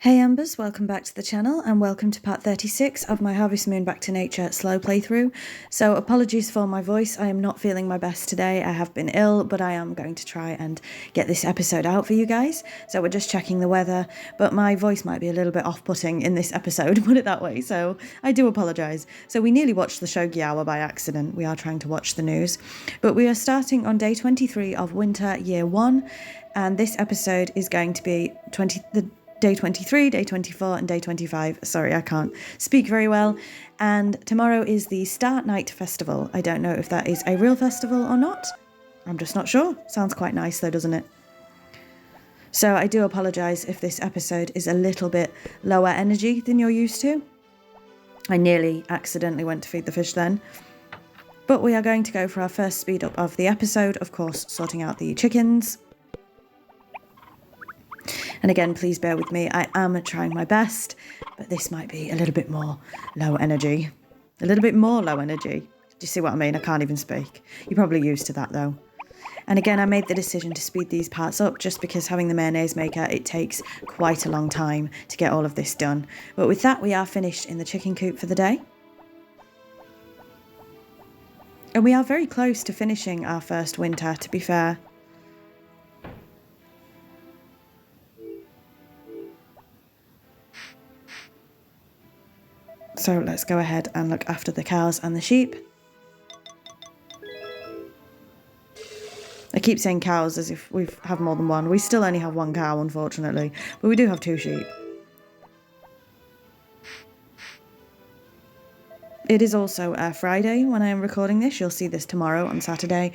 Hey Embers, welcome back to the channel and welcome to part 36 of my Harvest Moon Back to Nature slow playthrough. So apologies for my voice, I am not feeling my best today. I have been ill, but I am going to try and get this episode out for you guys. So we're just checking the weather, but my voice might be a little bit off-putting in this episode, put it that way, so I do apologise. So we nearly watched the Shogi Hour by accident. We are trying to watch the news. But we are starting on day 23 of Winter Year 1, and this episode is going to be Day 23, Day 24 and Day 25. Sorry, I can't speak very well. And tomorrow is the Start Night Festival. I don't know if that is a real festival or not. I'm just not sure. Sounds quite nice though, doesn't it? So I do apologise if this episode is a little bit lower energy than you're used to. I nearly accidentally went to feed the fish then. But we are going to go for our first speed up of the episode, of course, sorting out the chickens. And again, please bear with me. I am trying my best, but this might be a little bit more low energy. A little bit more low energy. Do you see what I mean? I can't even speak. You're probably used to that though. And again, I made the decision to speed these parts up just because having the mayonnaise maker, it takes quite a long time to get all of this done. But with that, we are finished in the chicken coop for the day. And we are very close to finishing our first winter, to be fair. So let's go ahead and look after the cows and the sheep. I keep saying cows as if we have more than one. We still only have one cow, unfortunately, but we do have 2 sheep. It is also Friday when I am recording this. You'll see this tomorrow on Saturday,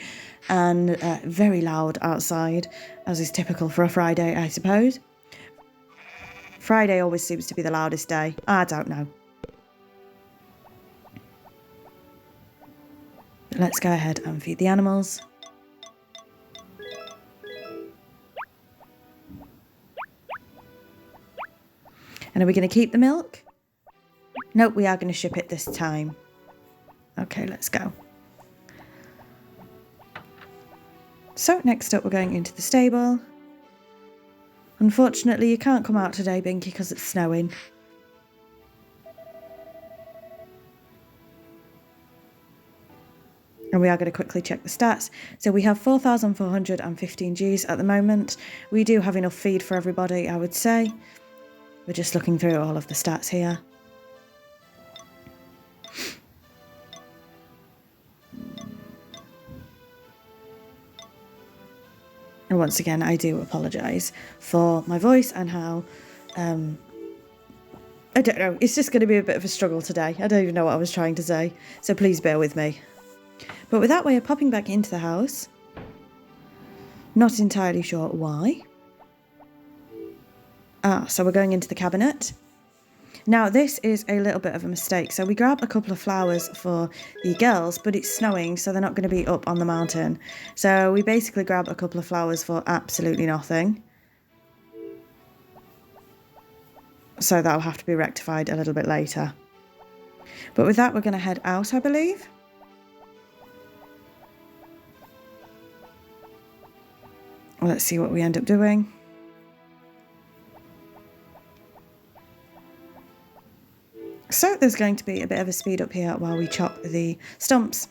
and very loud outside, as is typical for a Friday, I suppose. Friday always seems to be the loudest day. I don't know. Let's go ahead and feed the animals. And are we going to keep the milk? Nope, we are going to ship it this time. Okay, let's go. So next up we're going into the stable. Unfortunately you can't come out today, Binky, because it's snowing. And we are going to quickly check the stats. So we have 4,415 Gs at the moment. We do have enough feed for everybody, I would say. We're just looking through all of the stats here. And once again, I do apologise for my voice and how, I don't know, it's just going to be a bit of a struggle today. I don't even know what I was trying to say, so please bear with me. But with that, we are popping back into the house. Not entirely sure why. So we're going into the cabinet. Now, this is a little bit of a mistake. So we grabbed a couple of flowers for the girls, but it's snowing, so they're not going to be up on the mountain. So we basically grab a couple of flowers for absolutely nothing. So that'll have to be rectified a little bit later. But with that, we're going to head out, I believe. Let's see what we end up doing. So there's going to be a bit of a speed up here while we chop the stumps.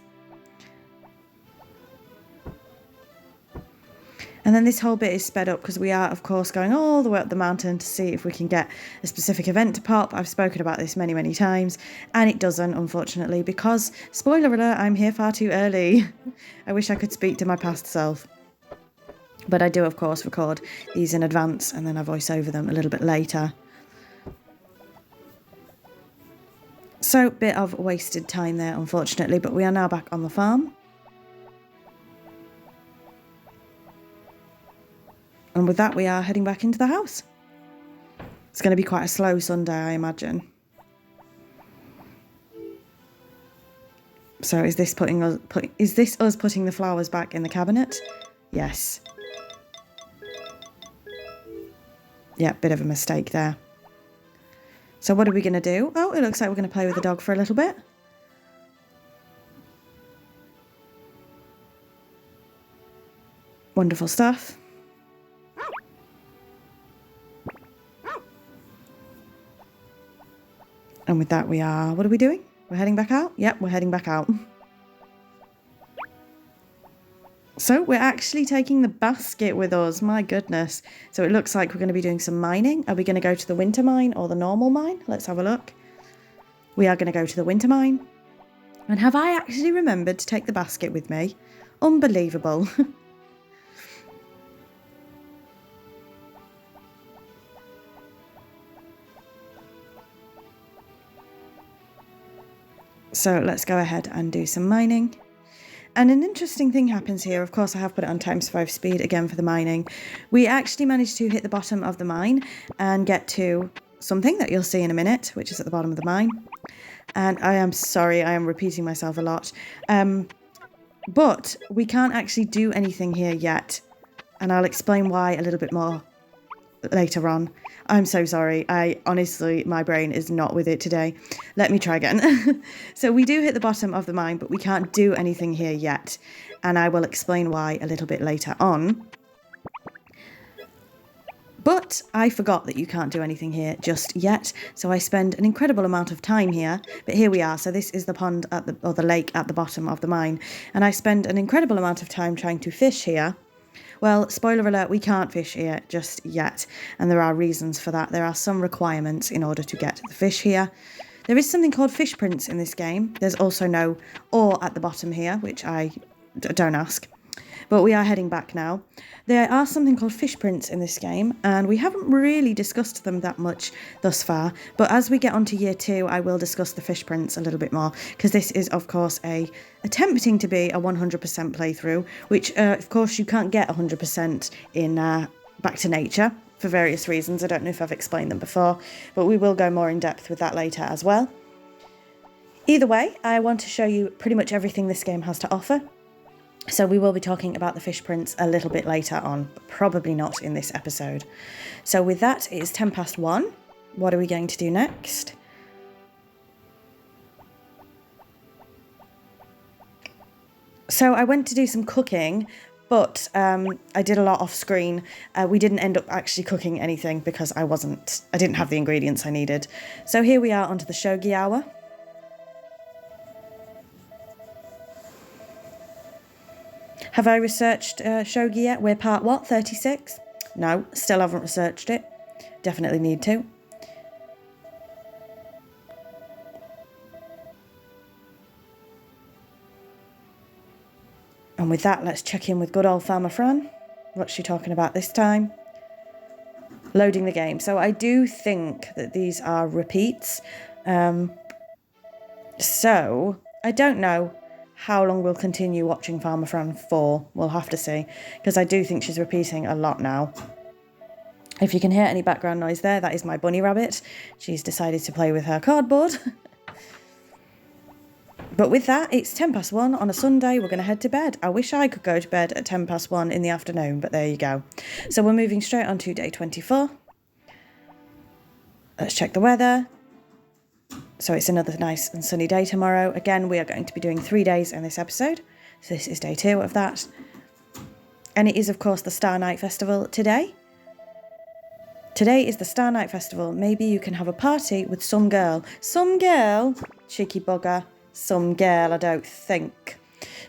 And then this whole bit is sped up because we are, of course, going all the way up the mountain to see if we can get a specific event to pop. I've spoken about this many, many times, and it doesn't, unfortunately, because, spoiler alert, I'm here far too early. I wish I could speak to my past self. But I do, of course, record these in advance, and then I voice over them a little bit later. So, bit of wasted time there, unfortunately, but we are now back on the farm. And with that, we are heading back into the house. It's going to be quite a slow Sunday, I imagine. So is this us putting the flowers back in the cabinet? Yes. Yeah, bit of a mistake there. So what are we going to do? Oh, it looks like we're going to play with the dog for a little bit. Wonderful stuff. And with that what are we doing? We're heading back out? Yep, we're heading back out. So we're actually taking the basket with us, my goodness. So it looks like we're going to be doing some mining. Are we going to go to the winter mine or the normal mine? Let's have a look. We are going to go to the winter mine. And have I actually remembered to take the basket with me? Unbelievable. So let's go ahead and do some mining. And an interesting thing happens here. Of course, I have put it on ×5 speed again for the mining. We actually managed to hit the bottom of the mine and get to something that you'll see in a minute, which is at the bottom of the mine. And I am sorry, I am repeating myself a lot. But we can't actually do anything here yet. And I'll explain why a little bit more later on. I'm so sorry. Honestly, my brain is not with it today. Let me try again. So we do hit the bottom of the mine, but we can't do anything here yet. And I will explain why a little bit later on. But I forgot that you can't do anything here just yet. So I spend an incredible amount of time here. But here we are. So this is the pond or the lake at the bottom of the mine. And I spend an incredible amount of time trying to fish here. Well, spoiler alert, we can't fish here just yet, and there are reasons for that. There are some requirements in order to get the fish here. There is something called fish prints in this game. There's also no ore at the bottom here, which I don't ask. But we are heading back now. There are something called fish prints in this game, and we haven't really discussed them that much thus far. But as we get on to year 2, I will discuss the fish prints a little bit more, because this is, of course, attempting to be a 100% playthrough, which, of course, you can't get 100% in Back to Nature for various reasons. I don't know if I've explained them before, but we will go more in depth with that later as well. Either way, I want to show you pretty much everything this game has to offer. So we will be talking about the fish prints a little bit later on, but probably not in this episode. So with that, it is 1:10. What are we going to do next? So I went to do some cooking, but I did a lot off screen. We didn't end up actually cooking anything because I didn't have the ingredients I needed. So here we are onto the shogi hour. Have I researched shogi yet? We're part what? 36? No, still haven't researched it. Definitely need to. And with that, let's check in with good old Farmer Fran. What's she talking about this time? Loading the game. So I do think that these are repeats. So I don't know how long we'll continue watching Farmer Fran for. We'll have to see, because I do think she's repeating a lot now. If you can hear any background noise there, that is my bunny rabbit. She's decided to play with her cardboard. But with that, it's 1:10 on a Sunday. We're going to head to bed. I wish I could go to bed at 1:10 in the afternoon, but there you go. So we're moving straight on to day 24. Let's check the weather. So it's another nice and sunny day tomorrow. Again, we are going to be doing 3 days in this episode. So this is day 2 of that. And it is, of course, the Star Night Festival today. Today is the Star Night Festival. Maybe you can have a party with some girl. Some girl? Cheeky bugger. Some girl, I don't think.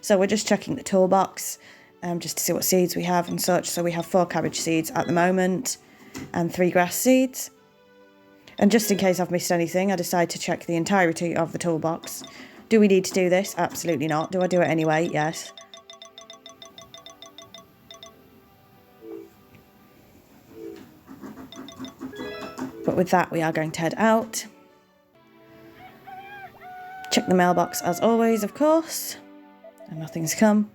So we're just checking the toolbox just to see what seeds we have and such. So we have 4 cabbage seeds at the moment and 3 grass seeds. And just in case I've missed anything, I decide to check the entirety of the toolbox. Do we need to do this? Absolutely not. Do I do it anyway? Yes. But with that, we are going to head out. Check the mailbox as always, of course. And nothing's come.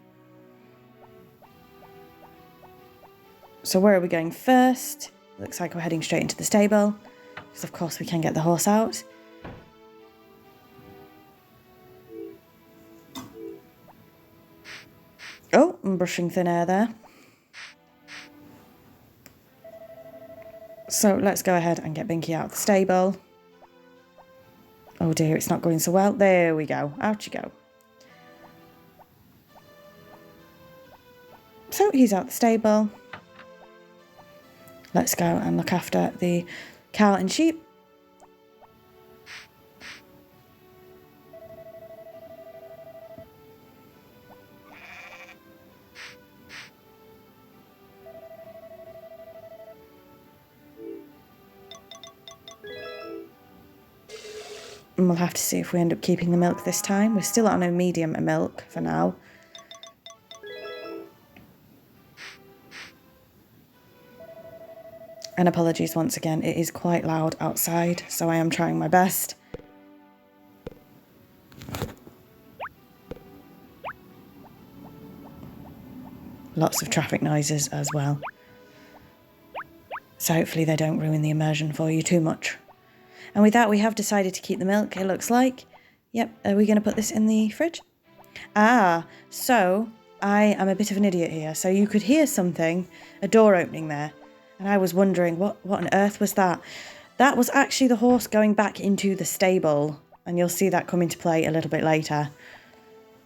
So where are we going first? Looks like we're heading straight into the stable. Because of course we can get the horse out. Oh, I'm brushing thin air there. So let's go ahead and get Binky out of the stable. Oh dear, it's not going so well. There we go. Out you go. So he's out the stable. Let's go and look after the cow and sheep. And we'll have to see if we end up keeping the milk this time. We're still on a medium milk for now. And apologies once again, it is quite loud outside, so I am trying my best. Lots of traffic noises as well. So hopefully they don't ruin the immersion for you too much. And with that, we have decided to keep the milk, it looks like. Yep, are we going to put this in the fridge? Ah, so I am a bit of an idiot here. So you could hear something, a door opening there. And I was wondering, what on earth was that? That was actually the horse going back into the stable. And you'll see that come into play a little bit later.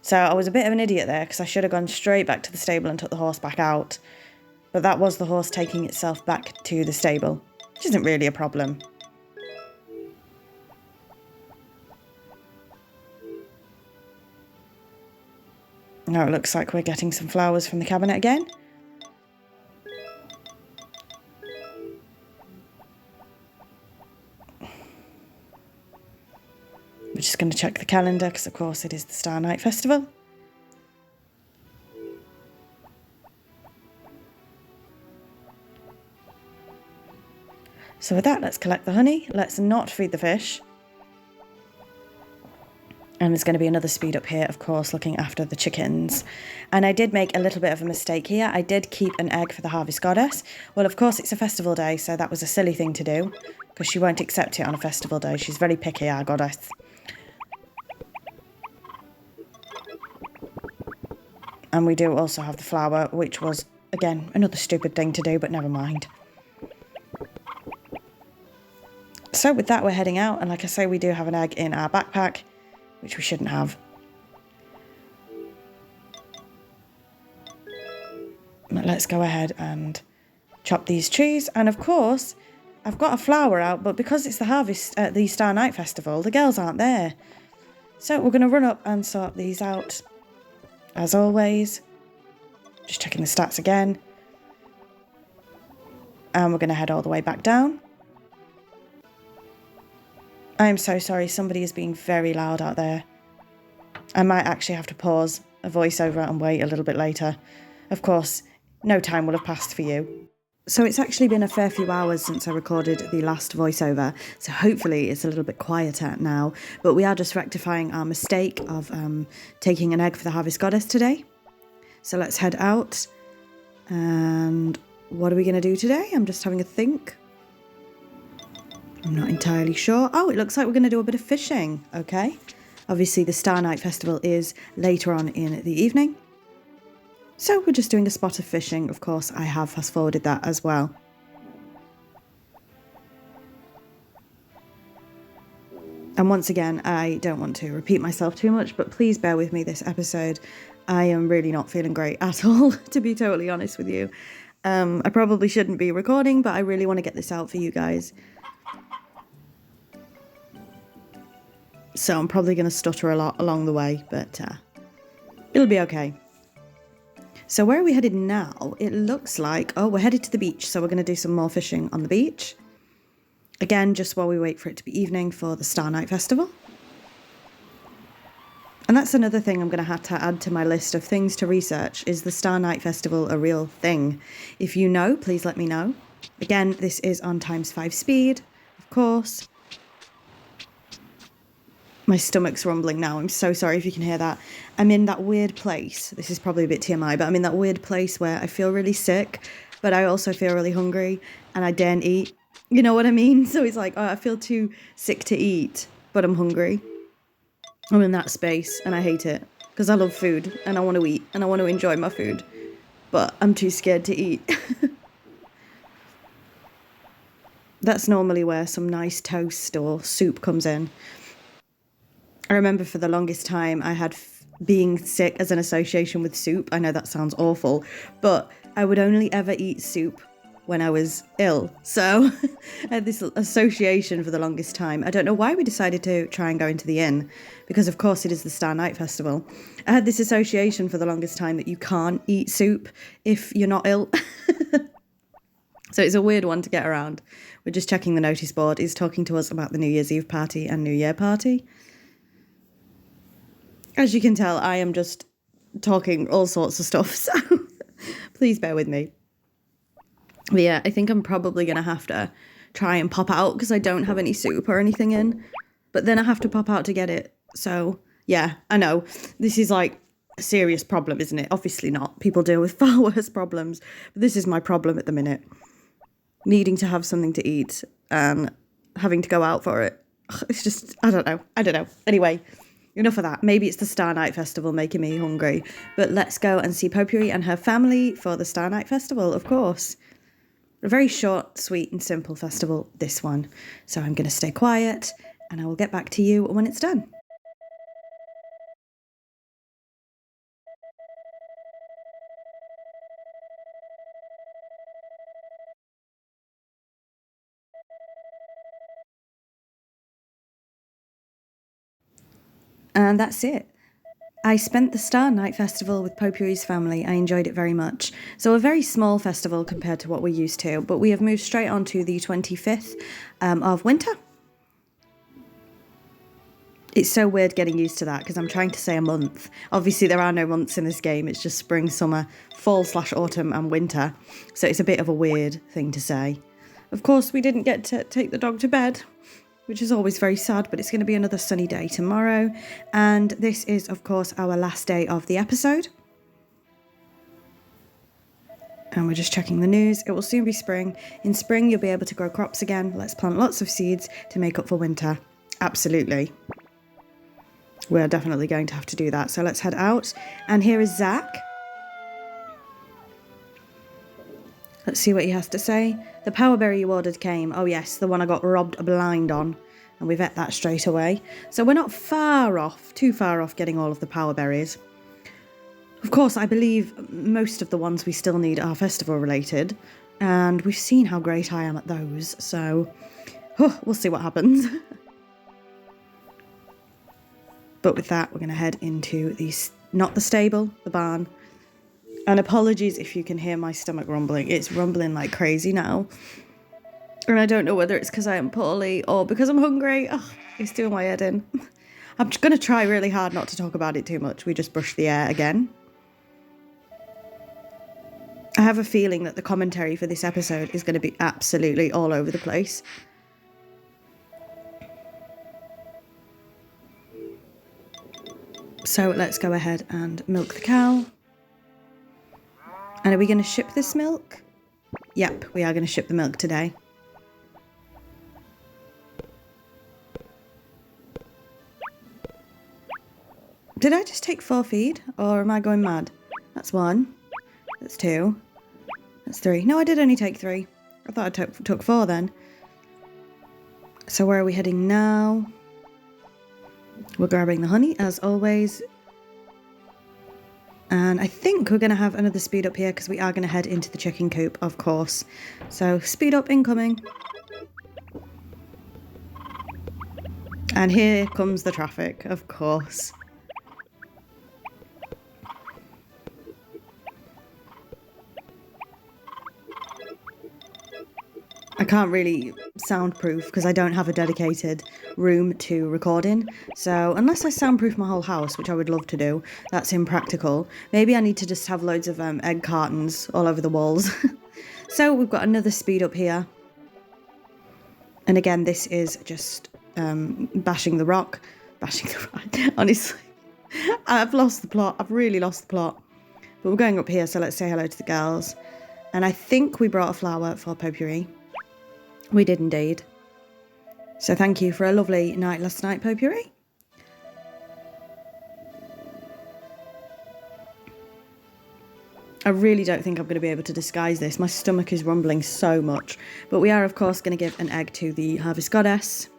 So I was a bit of an idiot there because I should have gone straight back to the stable and took the horse back out. But that was the horse taking itself back to the stable, which isn't really a problem. Now it looks like we're getting some flowers from the cabinet again. We're just going to check the calendar because, of course, it is the Star Night Festival. So with that, let's collect the honey. Let's not feed the fish. And there's going to be another speed up here, of course, looking after the chickens. And I did make a little bit of a mistake here. I did keep an egg for the Harvest Goddess. Well, of course, it's a festival day, so that was a silly thing to do because she won't accept it on a festival day. She's very picky, our goddess. And we do also have the flower, which was, again, another stupid thing to do, but never mind. So with that, we're heading out. And like I say, we do have an egg in our backpack, which we shouldn't have. But let's go ahead and chop these trees. And of course, I've got a flower out, but because it's the Star Night Festival, the girls aren't there. So we're going to run up and sort these out. As always, just checking the stats again. And we're going to head all the way back down. I am so sorry, somebody is being very loud out there. I might actually have to pause a voiceover and wait a little bit later. Of course, no time will have passed for you. So it's actually been a fair few hours since I recorded the last voiceover, so hopefully it's a little bit quieter now. But we are just rectifying our mistake of taking an egg for the Harvest Goddess today. So let's head out. And what are we going to do today? I'm just having a think. I'm not entirely sure. Oh, it looks like we're going to do a bit of fishing. Okay. Obviously, the Star Night Festival is later on in the evening. So we're just doing a spot of fishing. Of course, I have fast-forwarded that as well. And once again, I don't want to repeat myself too much, but please bear with me this episode. I am really not feeling great at all, to be totally honest with you. I probably shouldn't be recording, but I really want to get this out for you guys. So I'm probably going to stutter a lot along the way, but it'll be okay. So where are we headed now? It looks like, oh, we're headed to the beach. So we're going to do some more fishing on the beach. Again, just while we wait for it to be evening for the Star Night Festival. And that's another thing I'm going to have to add to my list of things to research. Is the Star Night Festival a real thing? If you know, please let me know. Again, this is on ×5 speed, of course. My stomach's rumbling now. I'm so sorry if you can hear that. I'm in that weird place. This is probably a bit TMI, but I'm in that weird place where I feel really sick, but I also feel really hungry and I daren't eat. You know what I mean? So it's like, oh, I feel too sick to eat, but I'm hungry. I'm in that space and I hate it because I love food and I want to eat and I want to enjoy my food, but I'm too scared to eat. That's normally where some nice toast or soup comes in. I remember for the longest time I had being sick as an association with soup. I know that sounds awful, but I would only ever eat soup when I was ill. So I had this association for the longest time. I don't know why we decided to try and go into the inn, because of course it is the Star Night Festival. I had this association for the longest time that you can't eat soup if you're not ill. So it's a weird one to get around. We're just checking the notice board. It's talking to us about the New Year's Eve party and New Year party. As you can tell, I am just talking all sorts of stuff, so please bear with me. But yeah, I think I'm probably going to have to try and pop out because I don't have any soup or anything in. But then I have to pop out to get it. So yeah, I know. This is like a serious problem, isn't it? Obviously not. People deal with far worse problems. But this is my problem at the minute. Needing to have something to eat and having to go out for it. It's just, I don't know. Anyway, enough of that. Maybe it's the Star Night Festival making me hungry. But let's go and see Potpourri and her family for the Star Night Festival, of course. A very short, sweet and simple festival, this one. So I'm going to stay quiet and I will get back to you when it's done. And that's it. I spent the Star Night Festival with Potpourri's family. I enjoyed it very much. So a very small festival compared to what we're used to, but we have moved straight on to the 25th of winter. It's so weird getting used to that because I'm trying to say a month. Obviously, there are no months in this game. It's just spring, summer, fall/autumn and winter. So it's a bit of a weird thing to say. Of course, we didn't get to take the dog to bed, which is always very sad, but it's going to be another sunny day tomorrow. And this is, of course, our last day of the episode. And we're just checking the news. It will soon be spring. In spring, you'll be able to grow crops again. Let's plant lots of seeds to make up for winter. Absolutely. We're definitely going to have to do that. So let's head out. And here is Zach. Let's see what he has to say. The power berry you ordered came. Oh yes, the one I got robbed blind on. And we've ate that straight away. So we're not too far off getting all of the power berries. Of course, I believe most of the ones we still need are festival related. And we've seen how great I am at those. So we'll see what happens. But with that, we're going to head into not the stable, the barn. And apologies if you can hear my stomach rumbling. It's rumbling like crazy now. And I don't know whether it's because I am poorly or because I'm hungry. Oh, it's doing my head in. I'm just going to try really hard not to talk about it too much. We just brushed the air again. I have a feeling that the commentary for this episode is going to be absolutely all over the place. So let's go ahead and milk the cow. And are we going to ship this milk? Yep, we are going to ship the milk today. Did I just take 4 feed? Or am I going mad? That's 1. That's 2. That's 3. No, I did only take 3. I thought I took 4 then. So where are we heading now? We're grabbing the honey, as always. And I think we're going to have another speed up here because we are going to head into the chicken coop, of course. So speed up incoming. And here comes the traffic, of course. I can't really soundproof because I don't have a dedicated room to record in. So unless I soundproof my whole house, which I would love to do, that's impractical. Maybe I need to just have loads of egg cartons all over the walls. So we've got another speed up here. And again, this is just bashing the rock. Bashing the rock. Honestly, I've lost the plot. I've really lost the plot. But we're going up here, so let's say hello to the girls. And I think we brought a flower for Potpourri. We did indeed. So thank you for a lovely night last night, Potpourri. I really don't think I'm going to be able to disguise this. My stomach is rumbling so much. But we are, of course, going to give an egg to the Harvest Goddess.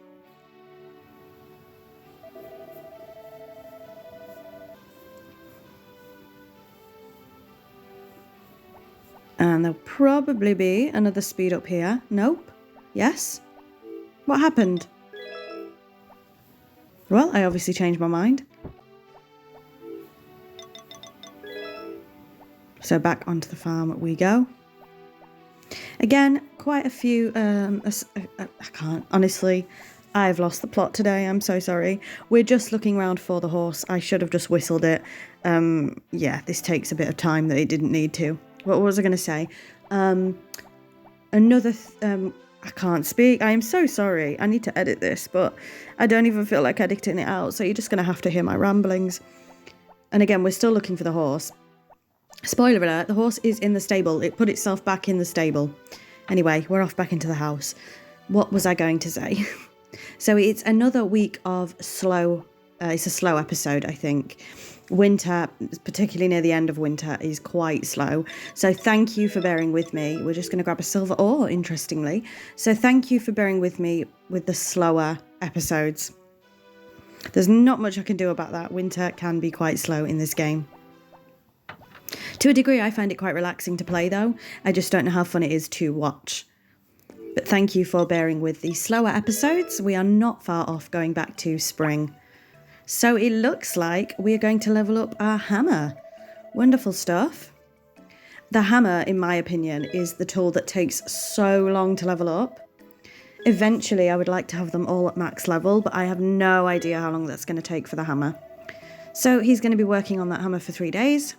And there'll probably be another speed up here. Nope. Yes? What happened? Well, I obviously changed my mind. So back onto the farm we go. Again, quite a few, I can't, honestly, I've lost the plot today, I'm so sorry. We're just looking around for the horse. I should have just whistled it. Yeah, this takes a bit of time that it didn't need to. What was I going to say? I can't speak. I am so sorry. I need to edit this, but I don't even feel like editing it out, so you're just going to have to hear my ramblings. And again, we're still looking for the horse. Spoiler alert, the horse is in the stable. It put itself back in the stable. Anyway, we're off back into the house. What was I going to say? So it's another week of slow, it's a slow episode, I think. Winter, particularly near the end of winter, is quite slow. So thank you for bearing with me. We're just going to grab a silver ore, interestingly. So thank you for bearing with me with the slower episodes. There's not much I can do about that. Winter can be quite slow in this game. To a degree, I find it quite relaxing to play, though. I just don't know how fun it is to watch. But thank you for bearing with the slower episodes. We are not far off going back to spring. So it looks like we are going to level up our hammer. Wonderful stuff. The hammer, in my opinion, is the tool that takes so long to level up. Eventually, I would like to have them all at max level, but I have no idea how long that's going to take for the hammer. So he's going to be working on that hammer for 3 days.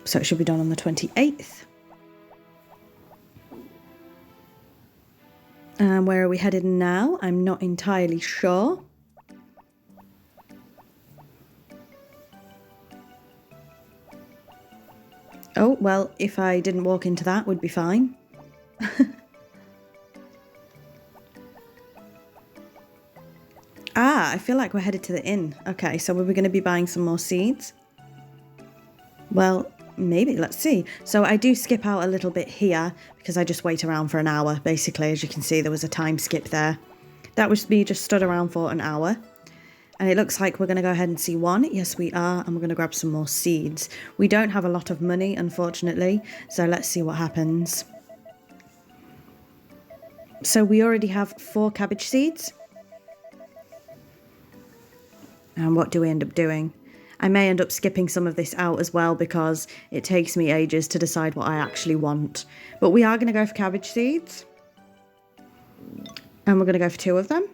So it should be done on the 28th. And where are we headed now? I'm not entirely sure. Oh, well, if I didn't walk into that, would be fine. I feel like we're headed to the inn. Okay, so we're going to be buying some more seeds. Well, maybe, let's see. So I do skip out a little bit here because I just wait around for an hour. Basically, as you can see, there was a time skip there. That was me just stood around for an hour. And it looks like we're going to go ahead and see one. Yes, we are. And we're going to grab some more seeds. We don't have a lot of money, unfortunately. So let's see what happens. So we already have 4 cabbage seeds. And what do we end up doing? I may end up skipping some of this out as well because it takes me ages to decide what I actually want. But we are going to go for cabbage seeds. And we're going to go for 2 of them,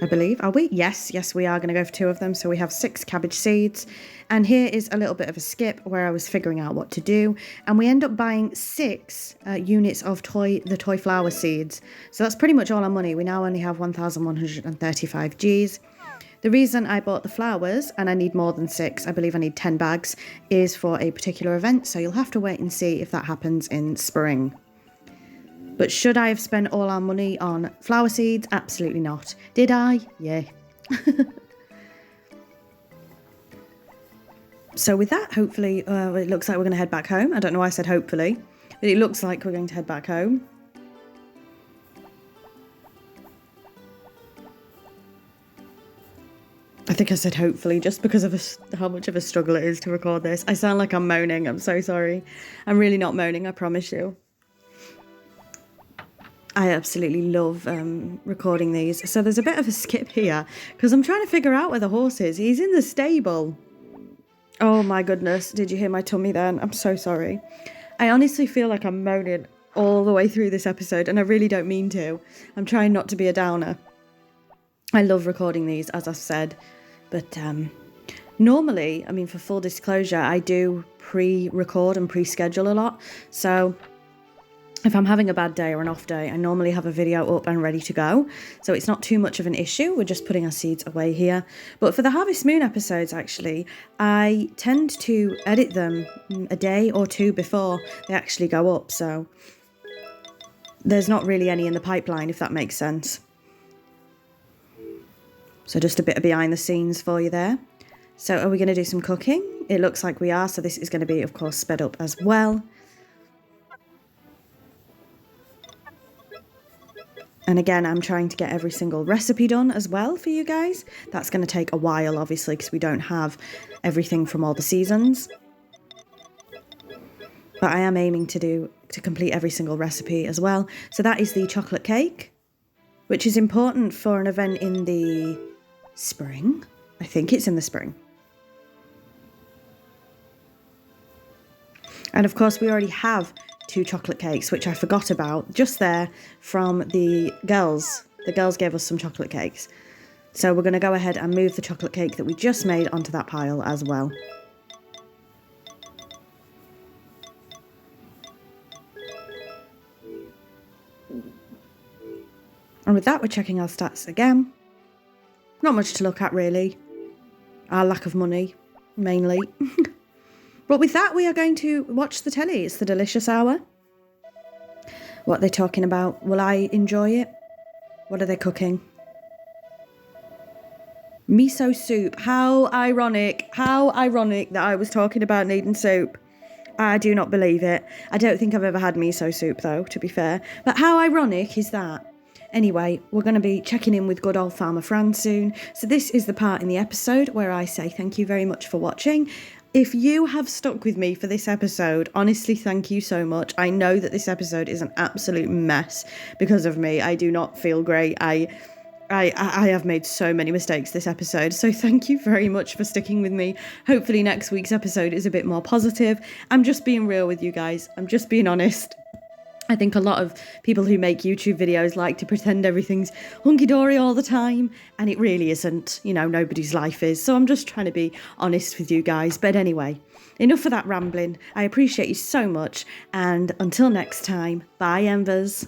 I believe. Are we? Yes, we are going to go for 2 of them. So we have 6 cabbage seeds. And here is a little bit of a skip where I was figuring out what to do. And we end up buying 6 units of the toy flower seeds. So that's pretty much all our money. We now only have 1,135 Gs. The reason I bought the flowers, and I need more than 6, I believe I need 10 bags, is for a particular event. So you'll have to wait and see if that happens in spring. But should I have spent all our money on flower seeds? Absolutely not. Did I? Yeah. So with that, hopefully, it looks like we're going to head back home. I don't know why I said hopefully, but it looks like we're going to head back home. I think I said hopefully just because of how much of a struggle it is to record this. I sound like I'm moaning. I'm so sorry. I'm really not moaning, I promise you. I absolutely love recording these. So there's a bit of a skip here because I'm trying to figure out where the horse is. He's in the stable. Oh my goodness. Did you hear my tummy then? I'm so sorry. I honestly feel like I'm moaning all the way through this episode and I really don't mean to. I'm trying not to be a downer. I love recording these, as I've said, but normally, I mean, for full disclosure, I do pre-record and pre-schedule a lot. So if I'm having a bad day or an off day, I normally have a video up and ready to go. So it's not too much of an issue. We're just putting our seeds away here. But for the Harvest Moon episodes, actually, I tend to edit them a day or 2 before they actually go up. So there's not really any in the pipeline, if that makes sense. So just a bit of behind the scenes for you there. So are we going to do some cooking? It looks like we are. So this is going to be, of course, sped up as well. And again, I'm trying to get every single recipe done as well for you guys. That's going to take a while, obviously, because we don't have everything from all the seasons. But I am aiming to complete every single recipe as well. So that is the chocolate cake, which is important for an event in the spring. I think it's in the spring. And of course, we already have 2 chocolate cakes, which I forgot about just there from the girls. The girls gave us some chocolate cakes. So we're going to go ahead and move the chocolate cake that we just made onto that pile as well. And with that, we're checking our stats again. Not much to look at, really. Our lack of money, mainly. But with that, we are going to watch the telly. It's the delicious hour. What are they talking about? Will I enjoy it? What are they cooking? Miso soup. How ironic. How ironic that I was talking about needing soup. I do not believe it. I don't think I've ever had miso soup, though, to be fair. But how ironic is that? Anyway, we're going to be checking in with good old Farmer Fran soon. So this is the part in the episode where I say thank you very much for watching. If you have stuck with me for this episode, honestly, thank you so much. I know that this episode is an absolute mess because of me. I do not feel great. I have made so many mistakes this episode, so thank you very much for sticking with me. Hopefully next week's episode is a bit more positive. I'm just being real with you guys. I'm just being honest. I think a lot of people who make YouTube videos like to pretend everything's hunky-dory all the time, and it really isn't. You know, nobody's life is. So I'm just trying to be honest with you guys. But anyway, enough of that rambling. I appreciate you so much, and until next time, bye, Embers.